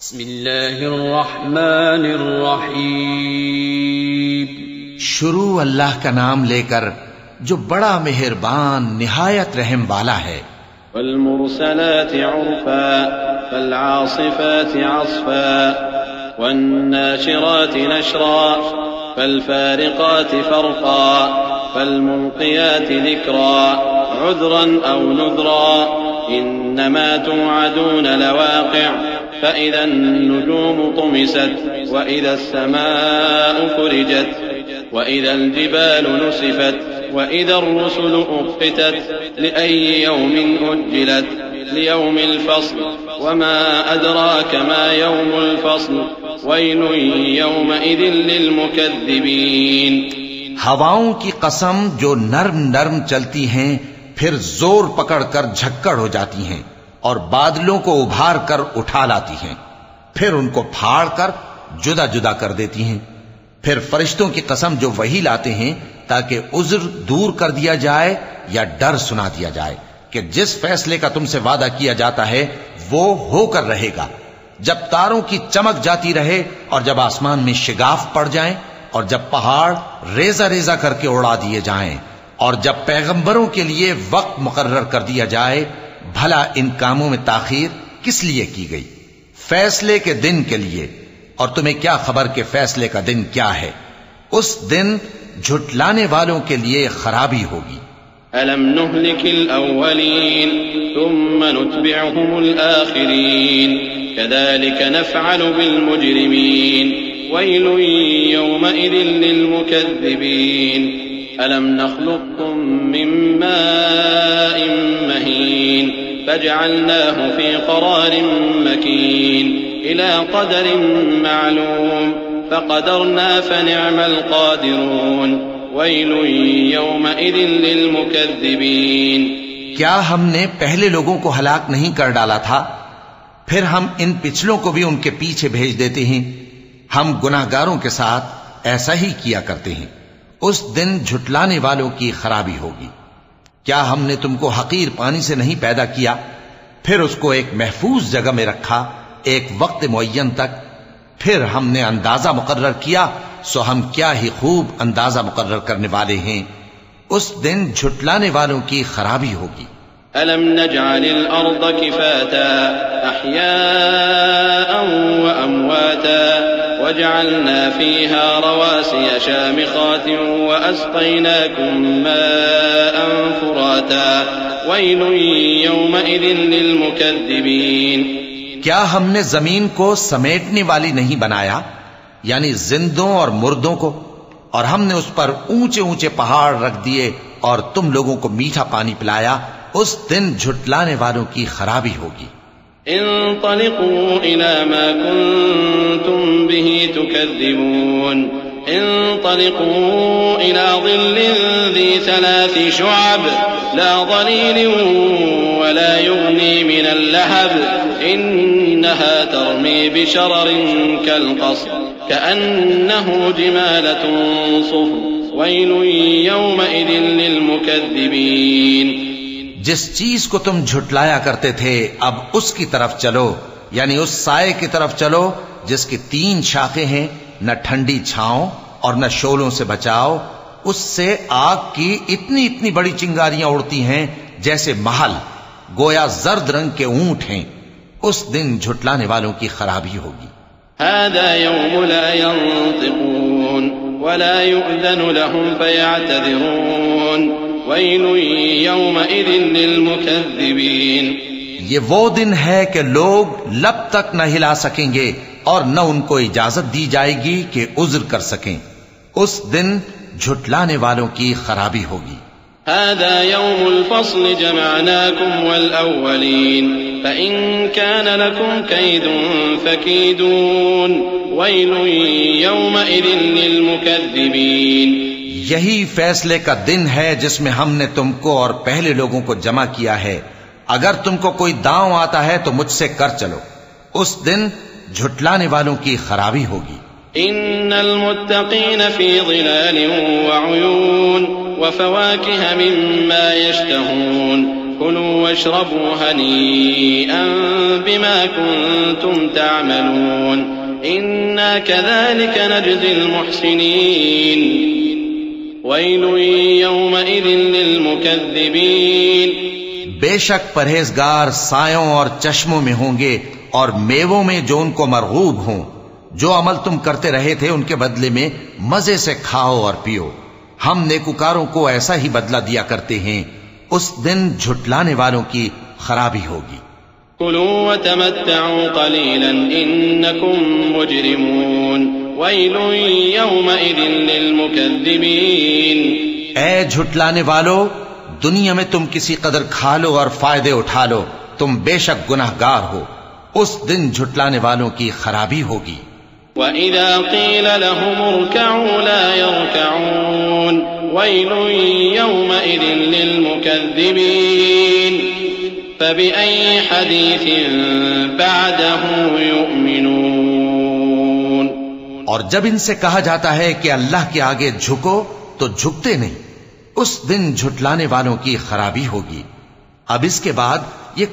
بسم اللہ الرحمن الرحیم. شروع اللہ کا نام لے کر جو بڑا مہربان نہایت رحم والا ہے. والمرسلات عرفا فالعاصفات عصفا والناشرات نشرا فالفارقات فرقا فالملقيات ذكرا عذرا أو نذرا إنما توعدون لواقع فإذا النجوم طمست وإذا السماء فرجت وإذا الجبال نسفت وإذا الرسل أقتت لأي يوم أجلت ليوم الفصل وما أدراك ما يوم الفصل ويل يومئذ للمكذبين. ہواؤں کی قسم جو نرم نرم چلتی ہیں پھر زور پکڑ کر جھکڑ ہو جاتی ہیں اور بادلوں کو ابھار کر اٹھا لاتی ہیں، پھر ان کو پھاڑ کر جدا جدا کر دیتی ہیں. پھر فرشتوں کی قسم جو وحی لاتے ہیں تاکہ عذر دور کر دیا جائے یا ڈر سنا دیا جائے کہ جس فیصلے کا تم سے وعدہ کیا جاتا ہے وہ ہو کر رہے گا، جب تاروں کی چمک جاتی رہے اور جب آسمان میں شگاف پڑ جائیں اور جب پہاڑ ریزہ ریزہ کر کے اڑا دیے جائیں اور جب پیغمبروں کے لیے وقت مقرر کر دیا جائے. بھلا ان کاموں میں تاخیر کس لیے کی گئی؟ فیصلے کے دن کے لیے. اور تمہیں کیا خبر کہ فیصلے کا دن کیا ہے؟ اس دن جھٹلانے والوں کے لیے خرابی ہوگی. ألم نهلك الأولين ثم نتبعهم الآخرين كذلك نفعل بالمجرمين ويل يومئذ للمكذبين. ألم نخلقكم من ماء مهين فجعلناه في قرار مكين إلى قدر معلوم فقدرنا فنعم القادرون ويل يومئذ للمكذبين. کیا ہم نے پہلے لوگوں کو ہلاک نہیں کر ڈالا تھا؟ پھر ہم ان پچھلوں کو بھی ان کے پیچھے بھیج دیتے ہیں. ہم گناہگاروں کے ساتھ ایسا ہی کیا کرتے ہیں. اس دن جھٹلانے والوں کی خرابی ہوگی. کیا ہم نے تم کو حقیر پانی سے نہیں پیدا کیا، پھر اس کو ایک محفوظ جگہ میں رکھا ایک وقت معین تک، پھر ہم نے اندازہ مقرر کیا، سو ہم کیا ہی خوب اندازہ مقرر کرنے والے ہیں. اس دن جھٹلانے والوں کی خرابی ہوگی. ألم نجعل الأرض كفاتا أحياء وأمواتا وجعلنا فيها رواسي شامخات وأسقيناكم ماء فراتا ويل يومئذ للمكذبين. کیا ہم نے زمین کو سمیٹنے والی نہیں بنایا، یعنی زندوں اور مردوں کو، اور ہم نے اس پر اونچے اونچے پہاڑ رکھ دیے اور تم لوگوں کو میٹھا پانی پلایا. اس دن جھٹلانے والوں کی خرابی ہوگی. انطلقوا إلى ما كنتم به تكذبون انطلقوا إلى ظل ذي 3 شعب لا ظليل ولا يغني من اللهب إنها ترمي بشرر كالقصر كأنه جمالة صفر ويل يومئذ للمكذبين. جس چیز کو تم جھٹلایا کرتے تھے اب اس کی طرف چلو، یعنی اس سائے کی طرف چلو جس کی 3 شاخیں ہیں، نہ ٹھنڈی چھاؤں اور نہ شعلوں سے بچاؤ. اس سے آگ کی اتنی اتنی بڑی چنگاریاں اڑتی ہیں جیسے محل، گویا زرد رنگ کے اونٹ ہیں. اس دن جھٹلانے والوں کی خرابی ہوگی. هذا يوم لا ينطقون ولا يؤذن لهم فيعتذرون ويل يومئذ للمكذبين. یہ وہ دن ہے کہ لوگ لب تک نہ ہلا سکیں گے اور نہ ان کو اجازت دی جائے گی کہ عذر کر سکیں. اس دن جھٹلانے والوں کی خرابی ہوگی. هذا يوم الفصل جمعناكم والأولين فإن كان لكم كيد فكيدون ويل يومئذ للمكذبين. یہی فیصلے کا دن ہے جس میں ہم نے تم کو اور پہلے لوگوں کو جمع کیا ہے. اگر تم کو کوئی داؤں آتا ہے تو مجھ سے کر چلو. اس دن جھٹلانے والوں کی خرابی ہوگی. ان المتقین فی ظلال وعیون وفواکہ مما یشتہون كلوا واشربوا هنيئا بما كنتم تعملون إنا كذلك نجزي المحسنين ويل يومئذ للمكذبين بے شک پرہیزگار سایوں اور چشموں میں ہوں گے اور میووں میں جو ان کو مرغوب ہوں. جو عمل تم کرتے رہے تھے ان کے بدلے میں مزے سے کھاؤ اور پیو. ہم نیکوکاروں کو ایسا ہی بدلہ دیا کرتے ہیں. اس دن جھٹلانے والوں کی خرابی ہوگی. كلوا وتمتعوا قليلا إنكم مجرمون ويل يومئذ للمكذبين. اے جھٹلانے والو، دنیا میں تم کسی قدر کھا لو اور فائدے اٹھا لو، تم بے شک گناہگار ہو. اس دن جھٹلانے والوں کی خرابی ہوگی. وَإِذَا قِيلَ لَهُمُ ارْكَعُوا لَا يَرْكَعُونَ وَيْلٌ يَوْمَئِذٍ لِّلْمُكَذِّبِينَ فَبِأَيِّ حَدِيثٍ بَعْدَهُ يُؤْمِنُونَ. اور جب ان سے کہا جاتا ہے کہ اللہ کے آگے جھکو تو جھکتے نہیں. اس دن جھٹلانے والوں کی خرابی ہوگی. اب اس کے بعد یہ